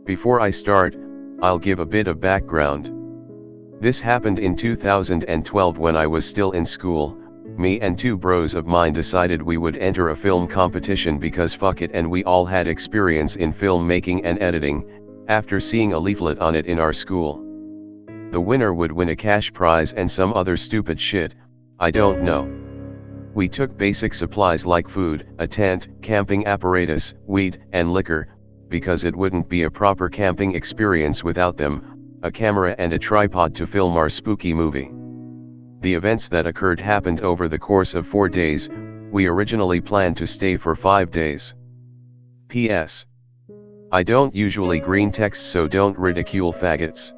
Before I start, I'll give a bit of background. This happened in 2012 when I was still in school. Me and two bros of mine decided we would enter a film competition because fuck it, and we all had experience in filmmaking and editing, after seeing a leaflet on it in our school. The winner would win a cash prize and some other stupid shit, I don't know. We took basic supplies like food, a tent, camping apparatus, weed, and liquor, because it wouldn't be a proper camping experience without them, a camera and a tripod to film our spooky movie. The events that occurred happened over the course of 4 days. We originally planned to stay for 5 days. P.S. I don't usually green text, so don't ridicule faggots.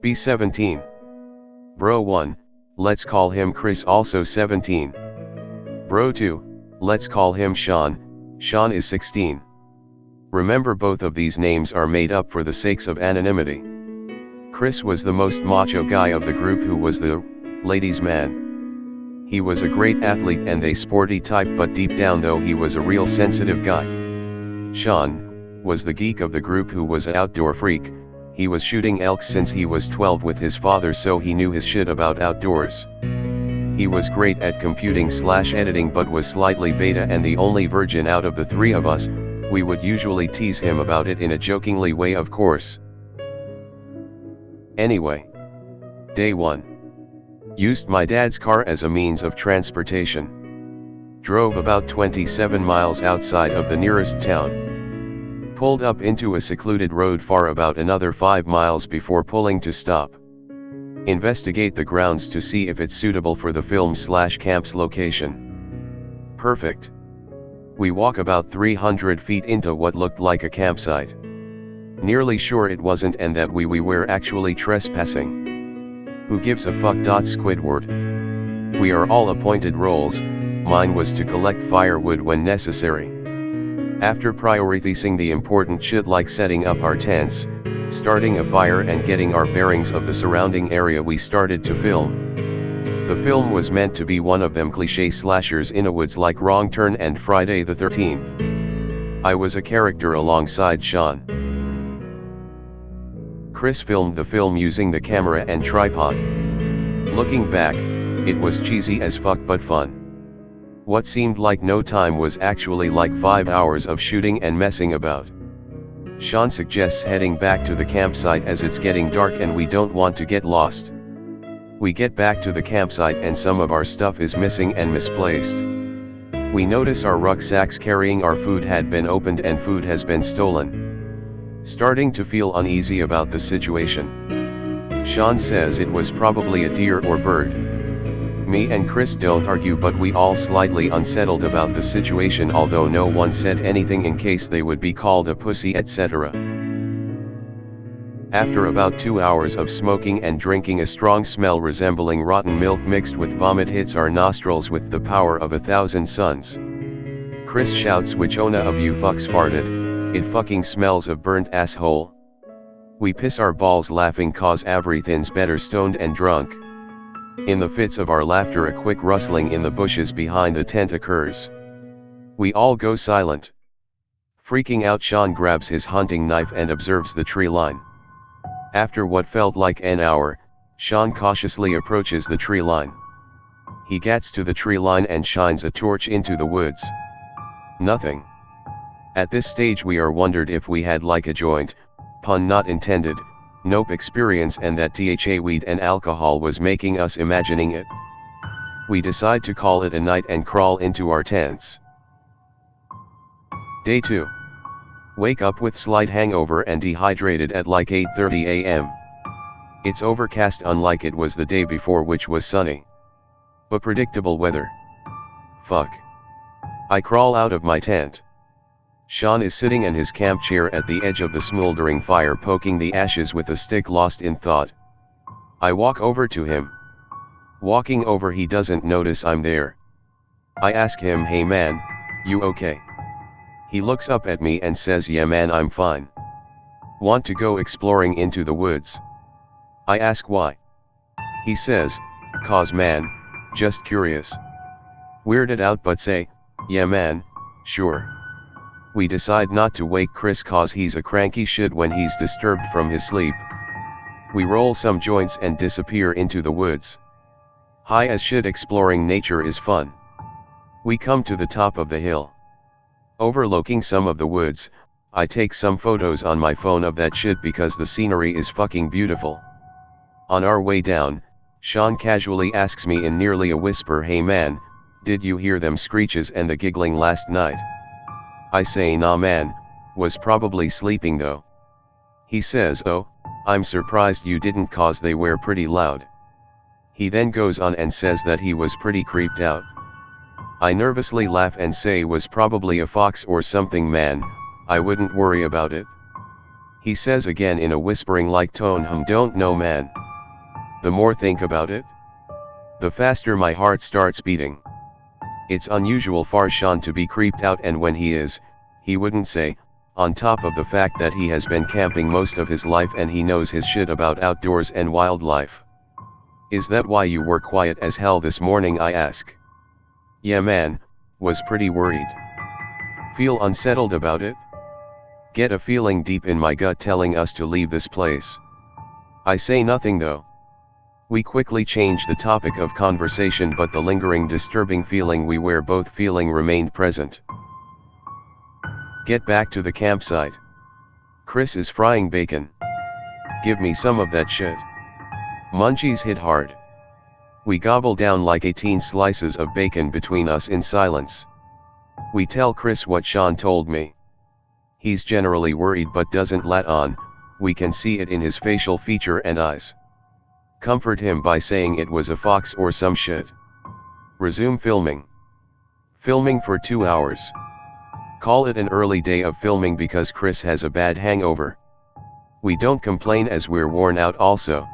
B17. Bro 1, let's call him Chris, also 17. Bro 2, let's call him Shawn, Shawn is 16. Remember, both of these names are made up for the sakes of anonymity. Chris was the most macho guy of the group, who was the ladies' man. He was a great athlete and a sporty type, but deep down though he was a real sensitive guy. Shawn was the geek of the group, who was an outdoor freak. He was shooting elks since he was 12 with his father, so he knew his shit about outdoors. He was great at computing/editing but was slightly beta and the only virgin out of the three of us. We would usually tease him about it in a jokingly way, of course. Anyway. Day 1. Used my dad's car as a means of transportation. Drove about 27 miles outside of the nearest town. Pulled up into a secluded road far about another 5 miles before pulling to stop. Investigate the grounds to see if it's suitable for the film/camp's location. Perfect. We walk about 300 feet into what looked like a campsite. Nearly sure it wasn't and that we were actually trespassing. Who gives a fuck? Squidward. We are all appointed roles. Mine was to collect firewood when necessary. After prioritizing the important shit like setting up our tents, starting a fire and getting our bearings of the surrounding area, we started to film. The film was meant to be one of them cliché slashers in a woods like Wrong Turn and Friday the 13th. I was a character alongside Shawn. Chris filmed the film using the camera and tripod. Looking back, it was cheesy as fuck but fun. What seemed like no time was actually like 5 hours of shooting and messing about. Shawn suggests heading back to the campsite as it's getting dark and we don't want to get lost. We get back to the campsite and some of our stuff is missing and misplaced. We notice our rucksacks carrying our food had been opened and food has been stolen. Starting to feel uneasy about the situation. Shawn says it was probably a deer or bird. Me and Chris don't argue, but we all slightly unsettled about the situation, although no one said anything in case they would be called a pussy, etc. After about 2 hours of smoking and drinking, a strong smell resembling rotten milk mixed with vomit hits our nostrils with the power of 1,000 suns. Chris shouts, "Which ona of you fucks farted? It fucking smells of burnt asshole." We piss our balls laughing cause everything's better stoned and drunk. In the fits of our laughter, a quick rustling in the bushes behind the tent occurs. We all go silent. Freaking out, Shawn grabs his hunting knife and observes the tree line. After what felt like an hour, Shawn cautiously approaches the tree line. He gets to the tree line and shines a torch into the woods. Nothing. At this stage we are wondered if we had like a joint, pun not intended, nope experience, and that THA weed and alcohol was making us imagining it. We decide to call it a night and crawl into our tents. Day 2. Wake up with slight hangover and dehydrated at like 8:30 a.m. It's overcast, unlike it was the day before, which was sunny. But predictable weather. Fuck. I crawl out of my tent. Shawn is sitting in his camp chair at the edge of the smoldering fire, poking the ashes with a stick, lost in thought. I walk over to him. Walking over, he doesn't notice I'm there. I ask him, "Hey man, you okay?" He looks up at me and says, "Yeah man, I'm fine. Want to go exploring into the woods?" I ask why. He says, "Cause man, just curious." Weirded out but say, "Yeah man, sure." We decide not to wake Chris cause he's a cranky shit when he's disturbed from his sleep. We roll some joints and disappear into the woods. High as shit, exploring nature is fun. We come to the top of the hill. Overlooking some of the woods, I take some photos on my phone of that shit because the scenery is fucking beautiful. On our way down, Shawn casually asks me in nearly a whisper, "Hey man, did you hear them screeches and the giggling last night?" I say, "Nah man, was probably sleeping though." He says, "Oh, I'm surprised you didn't cause they were pretty loud." He then goes on and says that he was pretty creeped out. I nervously laugh and say, "Was probably a fox or something man, I wouldn't worry about it." He says again in a whispering like tone, "Don't know man. The more think about it, the faster my heart starts beating." It's unusual for Shawn to be creeped out, and when he is, he wouldn't say, on top of the fact that he has been camping most of his life and he knows his shit about outdoors and wildlife. "Is that why you were quiet as hell this morning?" I ask. "Yeah man, was pretty worried. Feel unsettled about it? Get a feeling deep in my gut telling us to leave this place." I say nothing though. We quickly change the topic of conversation, but the lingering disturbing feeling we were both feeling remained present. Get back to the campsite. Chris is frying bacon. "Give me some of that shit." Munchies hit hard. We gobble down like 18 slices of bacon between us in silence. We tell Chris what Shawn told me. He's generally worried but doesn't let on, we can see it in his facial feature and eyes. Comfort him by saying it was a fox or some shit. Resume filming. Filming for 2 hours. Call it an early day of filming because Chris has a bad hangover. We don't complain as we're worn out also.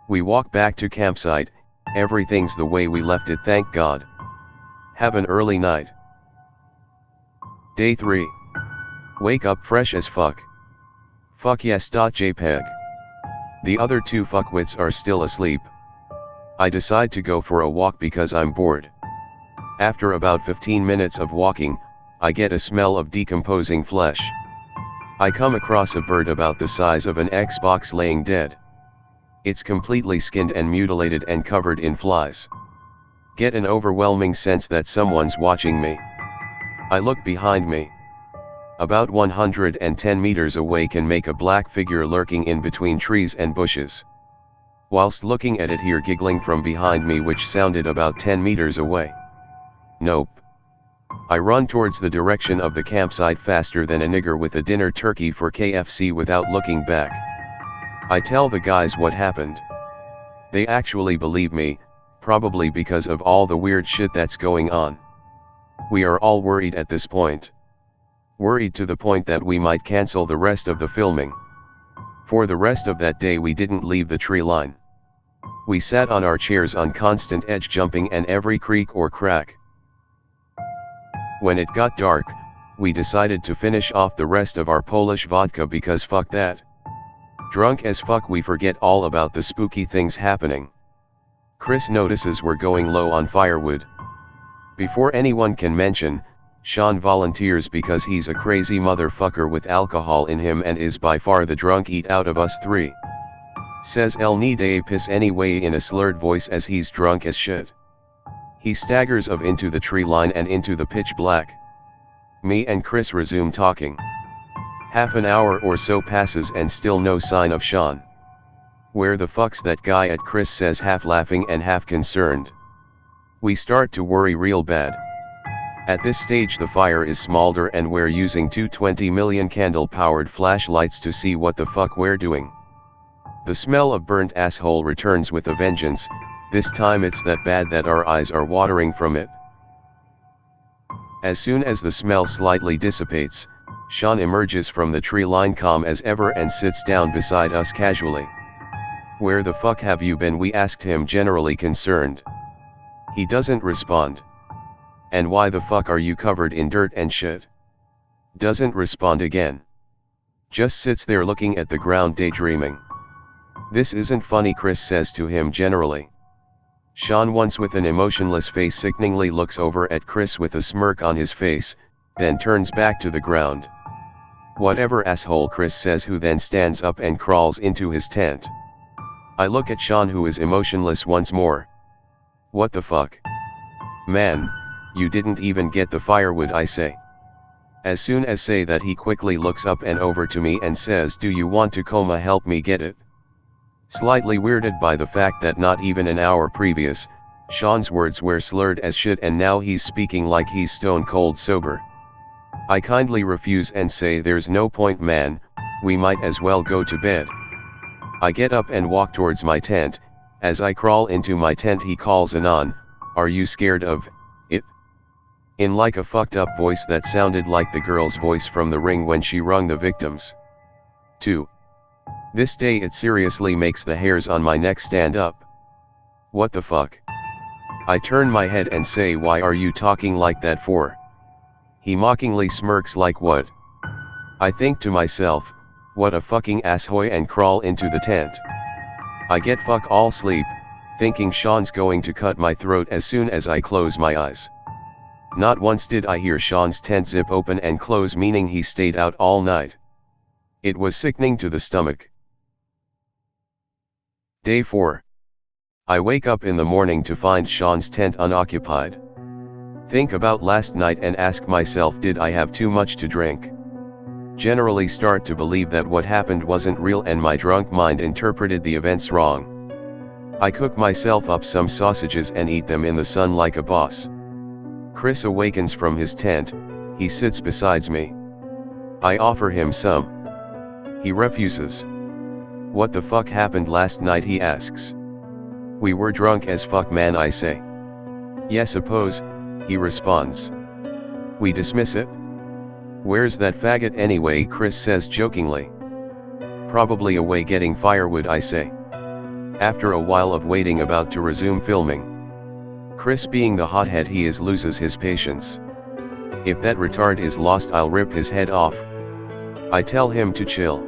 We walk back to campsite, everything's the way we left it, thank God. Have an early night. Day 3. Wake up fresh as fuck. Fuck yes. JPEG. The other two fuckwits are still asleep. I decide to go for a walk because I'm bored. After about 15 minutes of walking, I get a smell of decomposing flesh. I come across a bird about the size of an Xbox laying dead. It's completely skinned and mutilated and covered in flies. Get an overwhelming sense that someone's watching me. I look behind me. About 110 meters away can make a black figure lurking in between trees and bushes. Whilst looking at it, hear giggling from behind me which sounded about 10 meters away. Nope. I run towards the direction of the campsite faster than a nigger with a dinner turkey for KFC without looking back. I tell the guys what happened. They actually believe me, probably because of all the weird shit that's going on. We are all worried at this point. Worried to the point that we might cancel the rest of the filming. For the rest of that day we didn't leave the tree line. We sat on our chairs on constant edge jumping and every creak or crack. When it got dark, we decided to finish off the rest of our Polish vodka because fuck that. Drunk as fuck we forget all about the spooky things happening. Chris notices we're going low on firewood. Before anyone can mention, Shawn volunteers because he's a crazy motherfucker with alcohol in him and is by far the drunk eat out of us three. Says "El need a piss anyway" in a slurred voice as he's drunk as shit. He staggers into the tree line and into the pitch black. Me and Chris resume talking. Half an hour or so passes and still no sign of Shawn. "Where the fuck's that guy at?" Chris says, half laughing and half concerned. We start to worry real bad. At this stage the fire is smolder and we're using two 20 million candle powered flashlights to see what the fuck we're doing. The smell of burnt asshole returns with a vengeance, this time it's that bad that our eyes are watering from it. As soon as the smell slightly dissipates, Shawn emerges from the tree line calm as ever and sits down beside us casually. "Where the fuck have you been?" we asked him, generally concerned. He doesn't respond. "And why the fuck are you covered in dirt and shit?" Doesn't respond again. Just sits there looking at the ground daydreaming. "This isn't funny," Chris says to him generally. Shawn, once with an emotionless face, sickeningly looks over at Chris with a smirk on his face, then turns back to the ground. Whatever asshole Chris says, who then stands up and crawls into his tent. I look at Shawn, who is emotionless once more. What the fuck? Man, you didn't even get the firewood, I say. As soon as say that, he quickly looks up and over to me and says, do you want to coma help me get it? Slightly weirded by the fact that not even an hour previous, Shawn's words were slurred as shit, and now he's speaking like he's stone cold sober. I kindly refuse and say, there's no point, man, we might as well go to bed. I get up and walk towards my tent. As I crawl into my tent, he calls Anon, are you scared of it? In like a fucked up voice that sounded like the girl's voice from The Ring when she wrung the victims. 2. This day it seriously makes the hairs on my neck stand up. What the fuck? I turn my head and say, why are you talking like that for? He mockingly smirks like, what? I think to myself, what a fucking asshole, and crawl into the tent. I get fuck all sleep, thinking Shawn's going to cut my throat as soon as I close my eyes. Not once did I hear Shawn's tent zip open and close, meaning he stayed out all night. It was sickening to the stomach. Day 4. I wake up in the morning to find Shawn's tent unoccupied. Think about last night and ask myself, did I have too much to drink? Generally start to believe that what happened wasn't real, and my drunk mind interpreted the events wrong. I cook myself up some sausages and eat them in the sun like a boss. Chris awakens from his tent. He sits beside me. I offer him some. He refuses. What the fuck happened last night, he asks. We were drunk as fuck, man, I say. Yeah, suppose, he responds. We dismiss it. Where's that faggot anyway, Chris says jokingly. Probably away getting firewood, I say. After a while of waiting, about to resume filming. Chris, being the hothead he is, loses his patience. If that retard is lost, I'll rip his head off. I tell him to chill.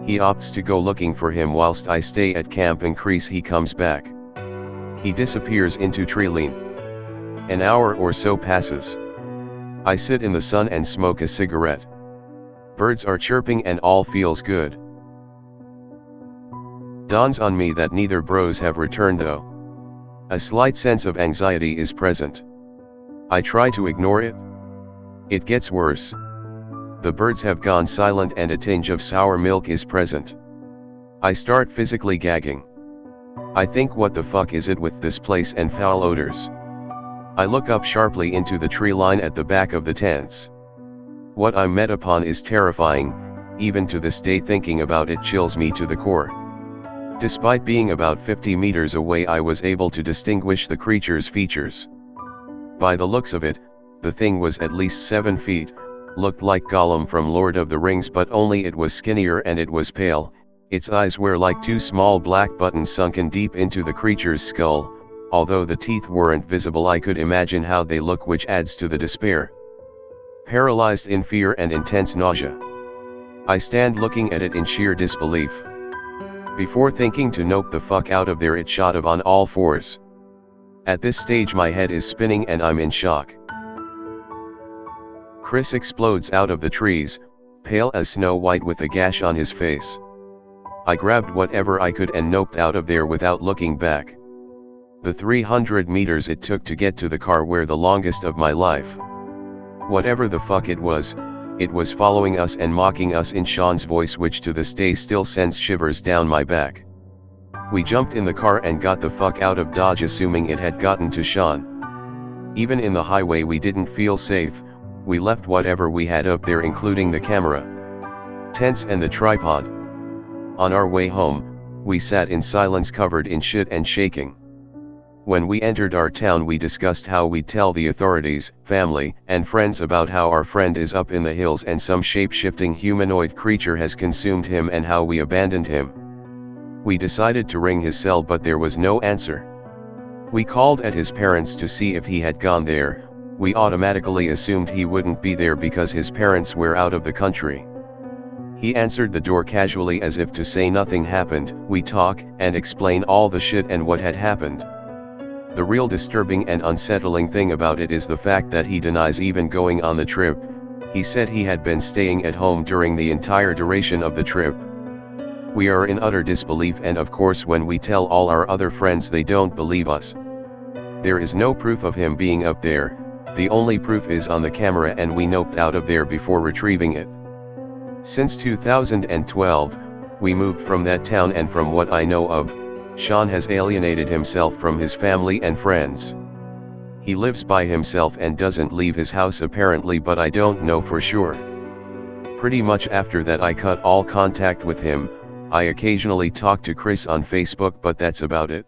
He opts to go looking for him whilst I stay at camp. Increase, he comes back. He disappears into tree line. An hour or so passes. I sit in the sun and smoke a cigarette. Birds are chirping and all feels good. Dawns on me that neither bros have returned though. A slight sense of anxiety is present. I try to ignore it. It gets worse. The birds have gone silent and a tinge of sour milk is present. I start physically gagging. I think, what the fuck is it with this place and foul odors? I look up sharply into the tree line at the back of the tents. What I'm met upon is terrifying. Even to this day, thinking about it chills me to the core. Despite being about 50 meters away, I was able to distinguish the creature's features. By the looks of it, the thing was at least 7 feet, looked like Gollum from Lord of the Rings, but only it was skinnier and it was pale. Its eyes were like 2 small black buttons sunken deep into the creature's skull. Although the teeth weren't visible, I could imagine how they look, which adds to the despair. Paralyzed in fear and intense nausea, I stand looking at it in sheer disbelief. Before thinking to nope the fuck out of there, it shot up on all fours. At this stage my head is spinning and I'm in shock. Chris explodes out of the trees, pale as Snow White with a gash on his face. I grabbed whatever I could and noped out of there without looking back. The 300 meters it took to get to the car were the longest of my life. Whatever the fuck it was following us and mocking us in Shawn's voice, which to this day still sends shivers down my back. We jumped in the car and got the fuck out of Dodge, assuming it had gotten to Shawn. Even in the highway we didn't feel safe. We left whatever we had up there, including the camera, tents and the tripod. On our way home, we sat in silence, covered in shit and shaking. When we entered our town, we discussed how we'd tell the authorities, family, and friends about how our friend is up in the hills and some shape-shifting humanoid creature has consumed him, and how we abandoned him. We decided to ring his cell, but there was no answer. We called at his parents to see if he had gone there. We automatically assumed he wouldn't be there because his parents were out of the country. He answered the door casually as if to say nothing happened. We talk and explain all the shit and what had happened. The real disturbing and unsettling thing about it is the fact that he denies even going on the trip. He said he had been staying at home during the entire duration of the trip. We are in utter disbelief, and of course when we tell all our other friends they don't believe us. There is no proof of him being up there, the only proof is on the camera, and we noped out of there before retrieving it. Since 2012, we moved from that town, and from what I know of, Shawn has alienated himself from his family and friends. He lives by himself and doesn't leave his house apparently, but I don't know for sure. Pretty much after that I cut all contact with him. I occasionally talk to Chris on Facebook, but that's about it.